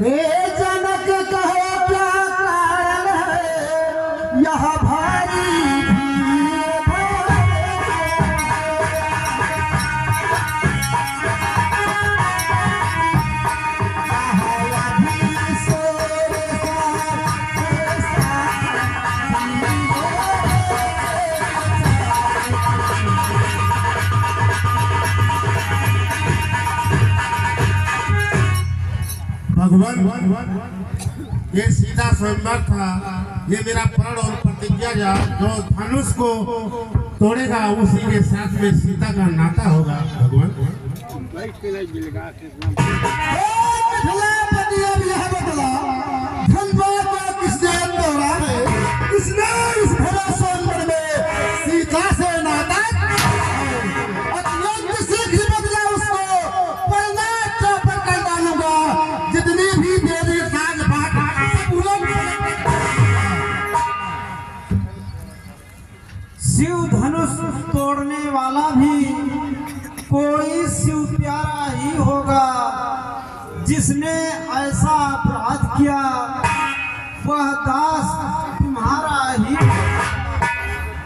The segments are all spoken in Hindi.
हे जनक कहो क्या कारण है यह भारी भगवान ये सीता स्वयंवर था। ये मेरा प्रण और प्रतिज्ञा जो धनुष को तोड़ेगा उसी के साथ में सीता का नाता होगा। भगवान किसने इस भरोसे में सीता से नाता शिव धनुष तोड़ने वाला भी कोई शिव प्यारा ही होगा। जिसने ऐसा अपराध किया वह दास तुम्हारा ही,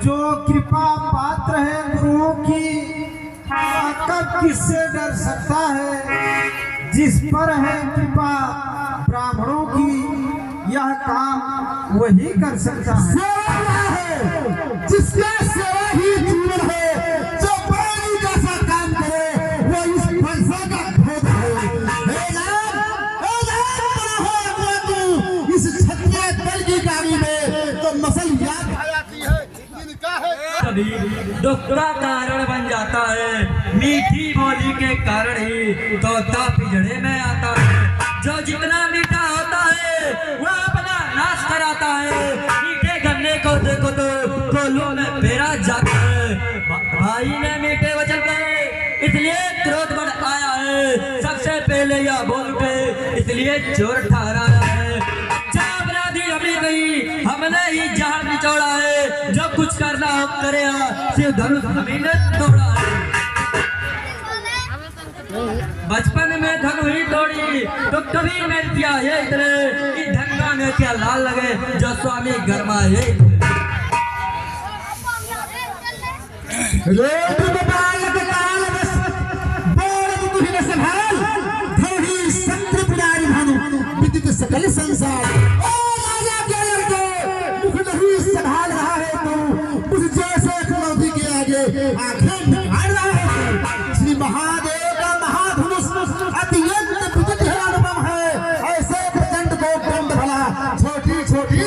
जो कृपा पात्र है गुरुओं की वह कब किससे डर सकता है। जिस पर है कृपा ब्राह्मणों की यह काम वही कर सकता है। जिसका सेवा ही जीवन है, जो पानी जैसा काम करे वो इस फलसा का भोग है। इस क्षत्रिय दल की गाड़ी में तो मसल याद आ जाती है। इनका है कभी दुख का कारण बन जाता है। मीठी बोली के कारण ही तोता पिंजड़े में आता है। जो जितना मीठा होता है वह अपना नाश कराता है। मीठे गन्ने को देखो तो कोल्हू में फेरा जाता है। भाई ने मीठे वचन कहे इसलिए क्रोध बढ़ आया है। सबसे पहले यह बोल के इसलिए चोर ठहराया है। अपराधी हमने गई हमने ही जहां निचोड़ा है। जो कुछ करना हो करे शिव धनुष हमने तोड़ा है। बचपन में धनु ही तोड़ी तो कभी मैं किया ये इतने कि ढंगा में क्या लाल लगे जो स्वामी गर्मा ये सकल संसार मुख नहीं संभाल रहा है तू। उस जैसे क्रोधी के आगे आंखें निकाल रहा है। श्री महादेव का महाधनुष अत्यंत विचित्र अनुभव है। ऐसे प्रचंड को दंड भला छोटी छोटी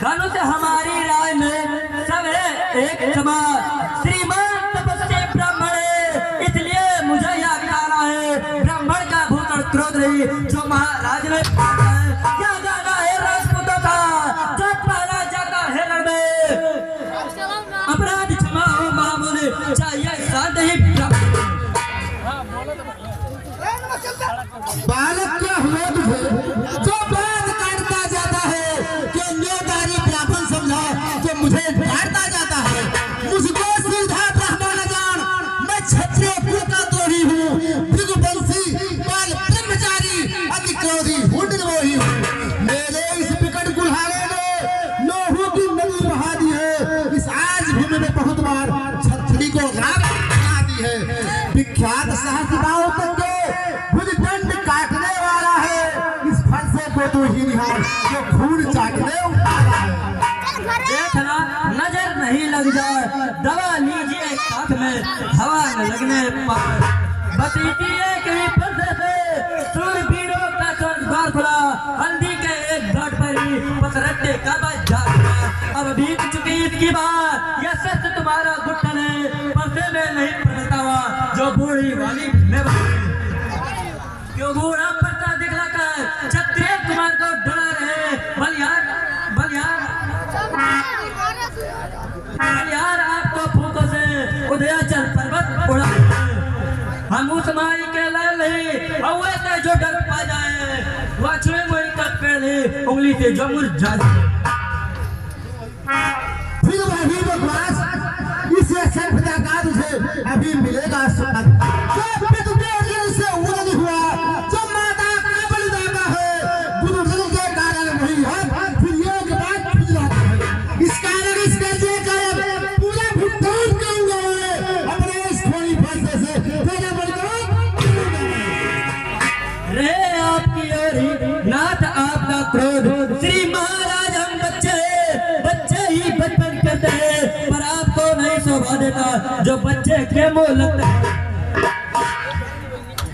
धनुष हमारी राय में सब है एक समान। श्रीमान तपस्वी ब्राह्मण है इसलिए मुझे याद आना है। ब्राह्मण का भूषण क्रोध रही जो महाराज में पाता है। क्या जाना है राजपूतों का जब पाला जाता है रण में। अपराध क्षमा हो मामूली चाहिए शांत ही बालक क्या हुआ तुझे जो बात काटता जाता है। कि न्योतारी ब्राह्मण समझा जो मुझे काटता जाता है। मुझको सीधा ब्राह्मण न जान, मैं क्षत्रिय कुल का द्रोही हूँ। भृगुवंशी बाल ब्रह्मचारी अति क्रोधी हुंडनमोही हूँ। मेरे इस विकट कुल्हाड़े ने लोहू की नदी बहा दी है। इस आज भूमि में बहुत बार क्षत्रिय को राग बना दी है। विख्यात सहस्त्राओं तक के भुजदंड काटने वाला है। इस फरसे को तो ही निहार जो खून चाटने उतारा है। देखना नजर नहीं लग जाए दवा लीजिए हाथ में हवा न लगने पाए। बसीती एक ही फरसे से सूरबीरों का स्वर्गद्वार खुला। हल्दी के एक घाट पर ही पसरट्टे का बाजार। अब बीत चुकी इसकी बात यह सच तुम्हारा गुट्टन है। परसे में नहीं पड़ता हुआ जो बूढ़ी वाली में क्यों बूढ़ा पत्ता दिखला कर क्षत्रिय कुमार को डरा रहे। बलियार बलियार बलियार आपको फूकों से उदयाचल पर्वत उड़ा। हम उस माई के लाल नहीं और ऐसे जो डर पा जाए वह छुए मुई का पेड़ ही उंगली से जो मुरझा जाए। फिर वही बकवास इसे सर्वदा का तुझे अभी मिलेगा। से हुआ नहीं हुआ जो बच्चे के मुंह लगते हैं।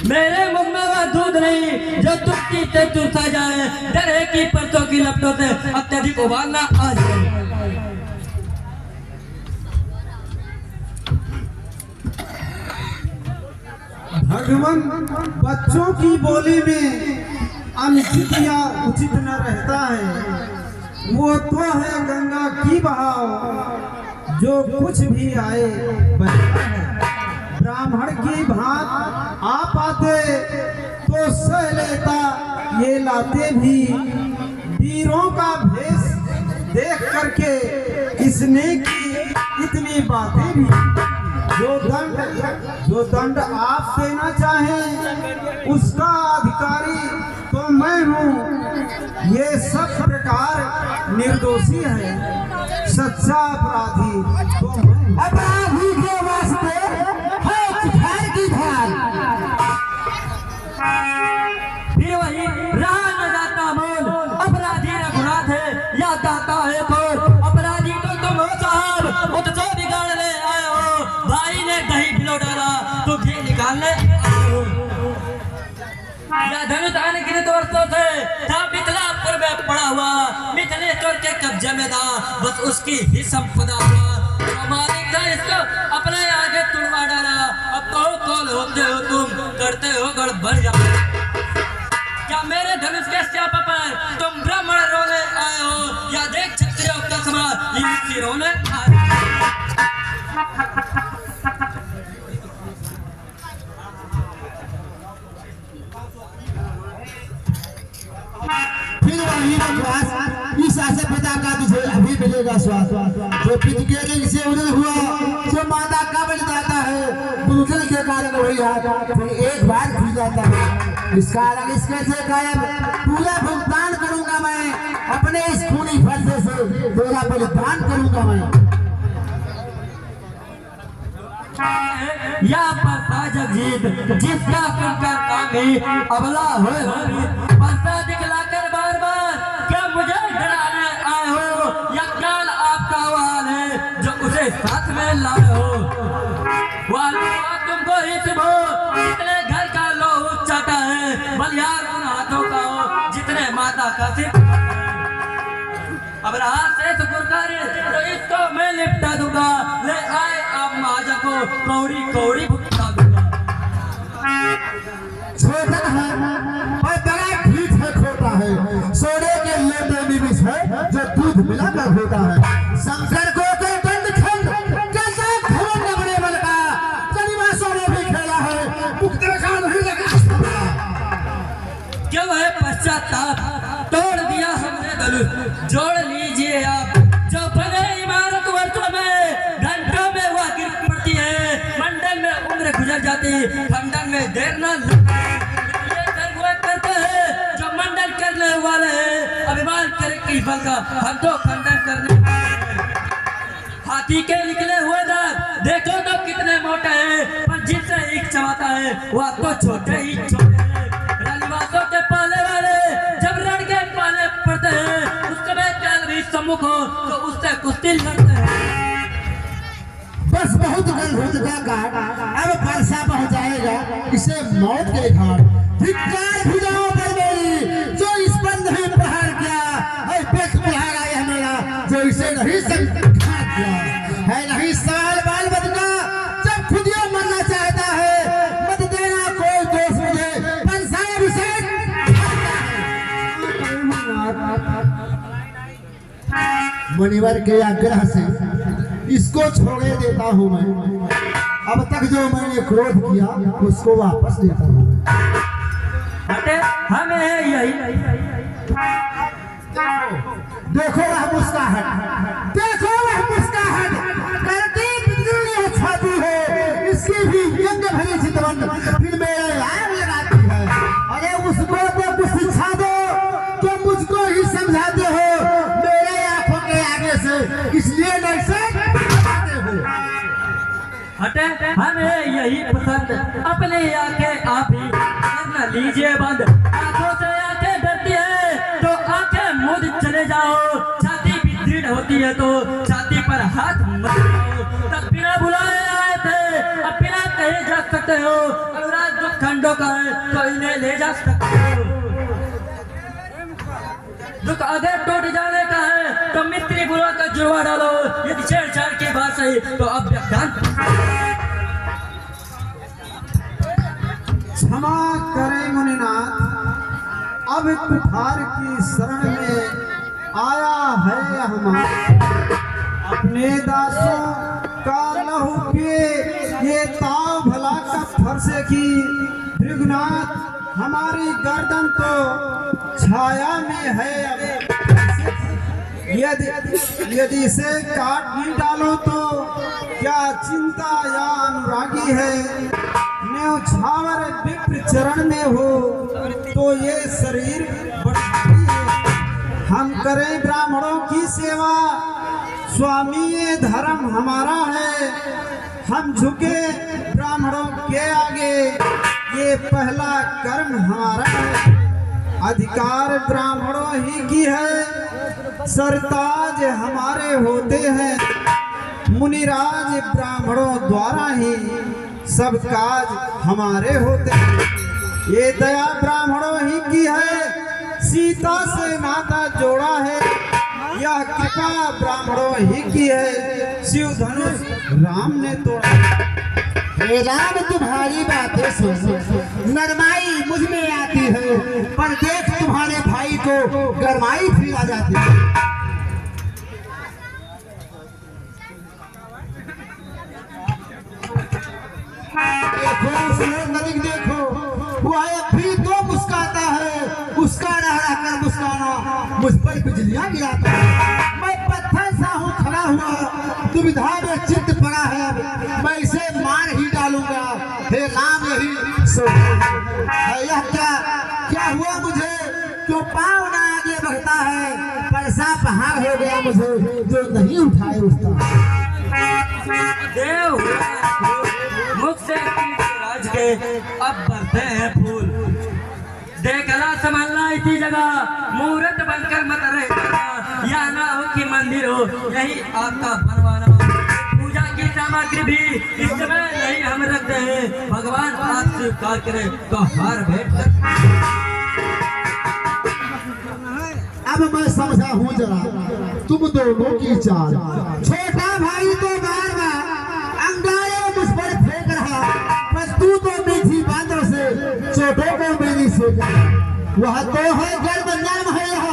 मेरे मुंह में वह दूध नहीं जो तुझकी से चूसा जाए, डर है कि परसों की लपटों से अत्यधिक उबालना आ जाए। भगवान बच्चों की बोली में अनुचित या उचित न रहता है। वो तो है गंगा की बहाव, जो कुछ भी आए बहता है। ब्राह्मण की भांत आप आते तो सह लेता, ये लाते भी वीरों का भेष देख करके इसने की इतनी बातें भी। जो दंड आप देना चाहें उसका अधिकारी तो मैं हूँ। ये सब प्रकार निर्दोषी है, सच्चा अपराधी तो मैं। अपराधी के वास्ते है चिखार की धार। फिर वही रहा न जाता मोल, अपराधी न गुनाह थे या दाता है खोल। अपराधी तो तुम हो साहब, मुझको बिगाड़ने आए हो। भाई ने दही पिलो डाला तो घी निकालने आए हो। या धनुष आने के वर्षों से था मिथिलापुर में पड़ा हुआ, मिथिलेश्वर के कब्जे में था बस उसकी ही संपदा हुआ। मालिक था इसको अपने आगे तुड़वा डाला। अब कौन होते हो तुम, करते हो गड़बड़ जाओ। क्या मेरे धनुष के श्याप पर तुम ब्राह्मण रोने आए हो, या देख क्षत्रियों का समाज इनकी रोने आए हो। फिर वही बकवास, इस आशा पिता का तुझे अभी मिलेगा स्वाद। जो पिता के रिंग से उदय हुआ, जो माता का बन जाता है, दूसरे के कारण वही हाथ फिर एक बार खुल जाता है। इस कारण इसके से कायम पूरा भुगतान करूंगा मैं, अपने इस खूनी फर्जे से तेरा बलिदान करूंगा मैं। या परसा जगजीत जिसका सुनकर कामी अबला होए परसा दिखलाकर बार बार क्या मुझे डराने आए हो, या काल आपका वाल है जो उसे साथ में लाए हो। वाल तुमको ही सुबह जितने घर का लोहू चाटा है, बलियार उन हाथों का हो जितने माता का सिर। अब रहा से सुपुरकारी तो इसको मैं लिपटा दूंगा, ले आए आप माजा को कौड़ी कौड़ी भुगता दूंगा। छोटा है और बड़ा ठीक है, छोटा है सोने के लोटे में विष है जो दूध मिलाकर होता है। शंकर को कोई दंड खंड कैसा घमंड बने बल का, चलिवासों ने भी खेला है, मुक्त का नहीं लगा। क्यों है पश्चाताप, तोड़ दिया हमने धनुष, जोड़ लीजिए आप। जो बने इमारत वर्षों में घंटों में वह गिर पड़ती है, मंडल में उम्र गुजर जाती, खंडन में देर न लगती। ये कर्म वह करते हैं जो मंडल करने वाले हैं, अभिमान करे की बल का हम तो खंडन करने वाले हैं। हाथी के निकले हुए दांत देखो तो कितने मोटे हैं, पर जिनसे एक चबाता है वह तो छोटे ही छोटे हैं। रनिवासों के पाले वाले जब रण के पाले पड़ते हैं, उस समय काल भी सम्मुख हो तो उससे कुश्ती लड़ते हैं। बस बहुत गलत का घाट, अब वर्षा पहुंच जाएगा इसे मौत के घाट। धिक्कार भुजाओं पर मेरी जो इस बंध में प्रहार किया, है पेट प्रहार आया मेरा जो इसे नहीं समझा किया है। नहीं सवाल बाल बद का जब खुद ही मरना चाहता है, मत देना कोई दोष मुझे, पंसाय अभिषेक मुनिवर के आग्रह से इसको छोड़े देता हूँ मैं। अब तक जो मैंने क्रोध किया उसको वापस देता हूँ। हटे हमें यही देखो वह मुस्काहट, देखो वह मुस्काहट करती बिजली छाती है, इसकी भी यंग भरी चितवन फिर मेरे आग लगाती है। अरे उसको तो कुछ शिक्षा दो, तो मुझको ही समझाते हो मेरे आंखों के आगे से, इसलिए नहीं से हटे हमें यही पसंद, अपने आंखें आप ही करना लीजिए बंद। आंखों से आंखें डरती है तो आंखें मूंद चले जाओ, छाती भी दृढ़ भीड़ होती है तो छाती पर हाथ मत लगाओ। तब बिना बुलाए आए थे, अब बिना कहे जा सकते हो। अगर दुख खंडों का है तो इन्हें ले जा सकते हो। दुख अगर टूट जाने का है तो मिस्त्री बुला कर जुड़वा डालो। यदि छेड़छाड़ की बात सही तो अब व्याख्यान क्षमा करें मुनिनाथ, अब कुठार की शरण में आया है हमारा। अपने दासों का लहू पिए ये ताव भला कब फरसे की। भृगुनाथ हमारी गर्दन तो छाया में है अब। यदि इसे काट भी डालो तो क्या चिंता या अनुरागी है। न्यौछावर विप्र चरण में हो तो ये शरीर बढ़ती है। हम करें ब्राह्मणों की सेवा, स्वामी ये धर्म हमारा है। हम झुके ब्राह्मणों के आगे, ये पहला कर्म हमारा है। अधिकार ब्राह्मणों ही की है, सरताज हमारे होते हैं। मुनिराज ब्राह्मणों द्वारा ही सब काज हमारे होते हैं। ये दया ब्राह्मणों ही की है, सीता से नाता जोड़ा है। यह कृपा ब्राह्मणों ही की है, शिव धनुष राम ने तोड़ा। हे राम तुम्हारी बातें सुन नरमाई मुझ में आती है, पर देख तुम्हारे भाई को गरमाई फिर आ जाती है। देखो नरिक देखो, वह भी तो मुस्काता है। उसका रह कर मुस्काना मुझ पर बिजलियां गिराता है। मैं पत्थर सा हूँ खड़ा हुआ, दुविधा में चित्त पड़ा है। मैं इसे मार ही डालूंगा। हे राम यही सोच है। यह क्या हुआ मुझे, जो पाँव ना आगे बढ़ता है। पैसा पहाड़ हो गया मुझे, जो नहीं उठाए उसका। देव मुख से राज के अब बढ़ते हैं फूल। देखला संभालना इसी जगह, मुहूर्त बनकर मत रहना। या ना हो कि मंदिर हो, यही आपका बनवाना। पूजा की सामग्री भी इस समय नहीं हम रखते हैं। भगवान आप स्वीकार करे तो हार भेंट सकते। अब मैं समझा हूँ जरा तुम दोनों की चाल। छोटा भाई तो बार बार अंगारे मुझ पर फेंक रहा, पर तू तो मीठी बातों से छोटों को मेरी से। वह तो है गर्व नाम है यह,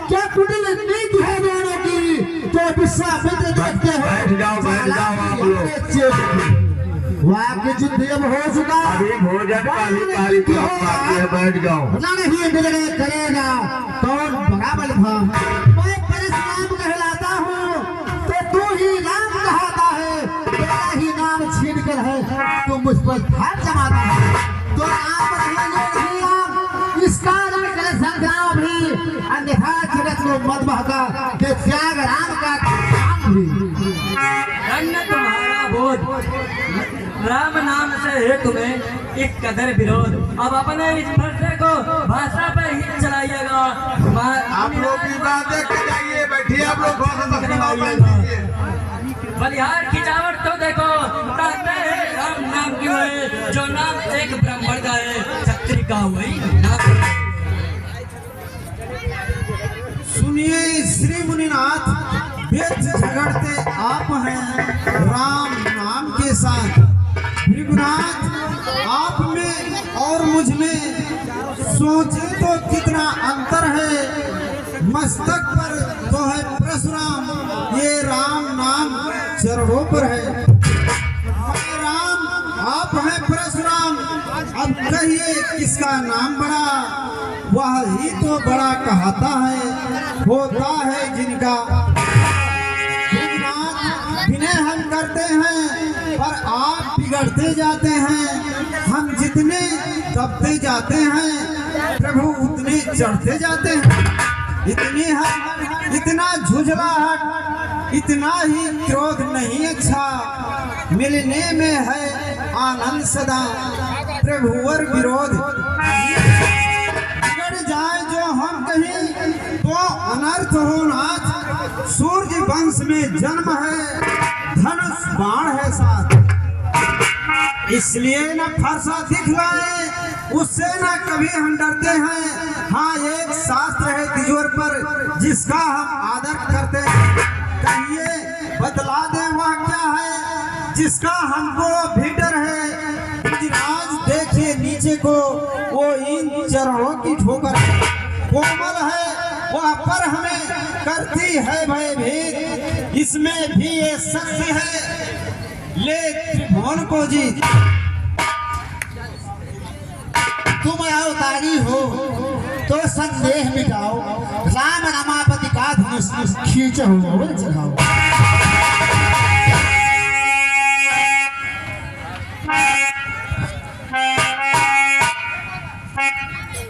क्या कुटिल नीति है दोनों की। जो विश्वामित्र देखते हो वाक्य जिद्देव हो चुका। अभी भोजन काली काली की बाकी है, बैठ जाओ। नहीं निर्णय करेगा कौन बराबर था। मैं परशुराम कहलाता हूँ तो तू ही राम कहता है। तेरा ही नाम छीन कर है तो मुझ पर हाथ जमाता है। तो राम नहीं राम, इसका कर संग्राम भी। अन्यथा जगत को मत बहका कि त्याग राम का काम भी। धन्य तुम्हारा बोध, राम नाम से है तुम्हें इस कदर विरोध। अब अपने इस फरसे को भाषा पर ही चलाइएगा। आप लोग भी बात देख के जाइए, बैठिए आप लोग बलिहार खिंचावट तो देखो, कहते हैं राम नाम क्यों है, जो नाम एक ब्राह्मण का है, क्षत्रिय का वही नाम। सुनिए श्री मुनिनाथ, वेद झगड़ते आप हैं राम नाम के साथ। भृगुनाथ आप में और मुझ में सोचे तो कितना अंतर है। मस्तक पर तो है परशुराम, ये राम नाम चरणों पर है। राम आप हैं परशुराम, अब कहिए किसका नाम बड़ा। वह ही तो बड़ा कहता है, होता है जिनका। विनय हम करते हैं पर आप बिगड़ते जाते हैं। हम जितने दबते जाते हैं प्रभु उतने चढ़ते जाते हैं। इतना झुझलाहट, इतना ही क्रोध नहीं अच्छा। मिलने में है आनंद सदा, प्रभु और विरोध। बिगड़ जाए जो हम कहीं तो अनर्थ हो नाथ। सूर्य वंश में जन्म है, धनुष बाण है साथ, इसलिए न फरसा दिखलाए, उससे न कभी हम डरते हैं। हाँ, एक शास्त्र है तिजोर पर जिसका हम आदर करते हैं, कहिए बतला दे वह क्या है जिसका हमको भी डर है। आज देखिए नीचे को, वो इन चरणों की ठोकर कोमल है, वह पर हमें करती है भयभीत, इसमें भी ये सत्य है, ले त्रिभुवन को जीत। तुम अवतारी हो तो संदेह मिटाओ, राम रमापति का धनुष खींचो अवन चढ़ाओ।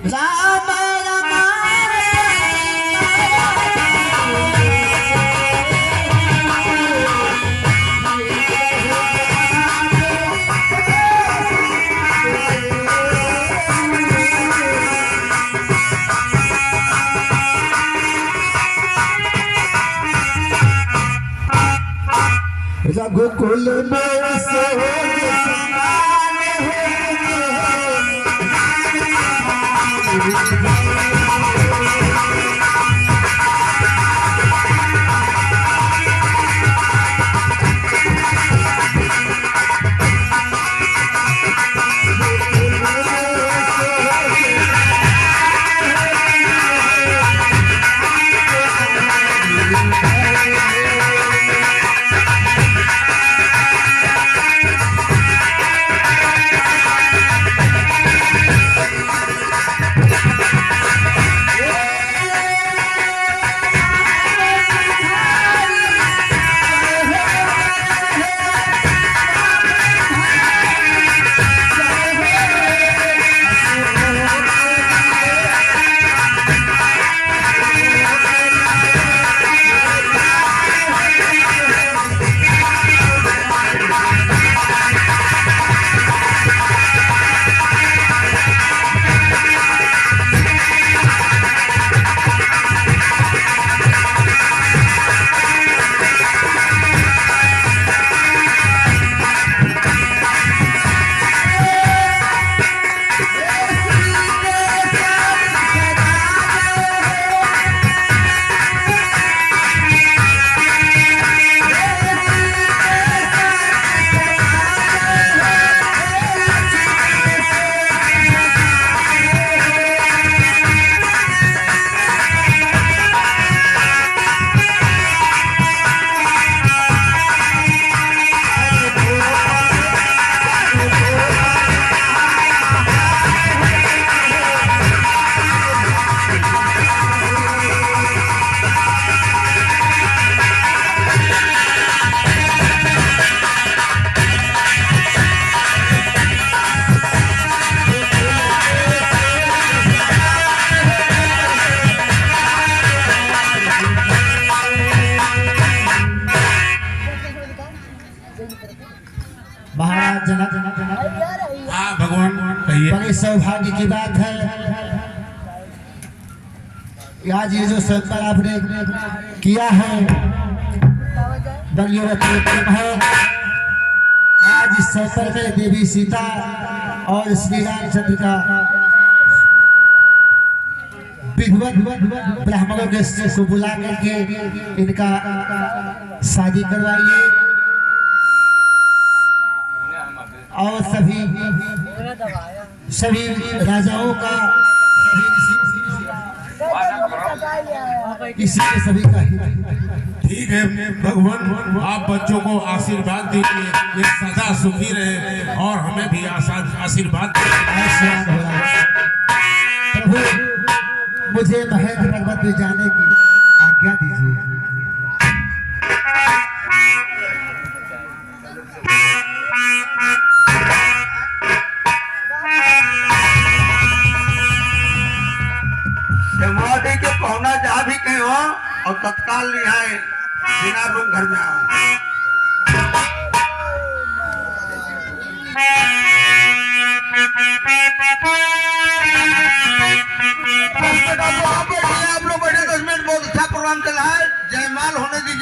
राम रघुकुल में सोए समान महाराज जनक। हाँ भगवान कहिए। बड़े सौभाग्य की बात है कि आज ये जो संकल्प आपने किया है है, आज इस अवसर में देवी सीता और श्री रामचंद्र का विधिवत ब्राह्मणों के को बुला करके इनका शादी करवाइए और सभी राजाओं का इसी में सभी का ठीक है भगवान, आप बच्चों को आशीर्वाद दीजिए, ये सदा सुखी रहे और हमें भी आशीर्वाद प्रभु मुझे महेंद्र पर्वत में जाने की आज्ञा दीजिए। मोदी के पहुना जहाँ भी कहीं हो और तत्काल निहाय बिना रूम घर में आओ। आप लोग बैठे 10 मिनट, बहुत अच्छा प्रोग्राम चला है। जय मां। तत्काल होने दीजिए।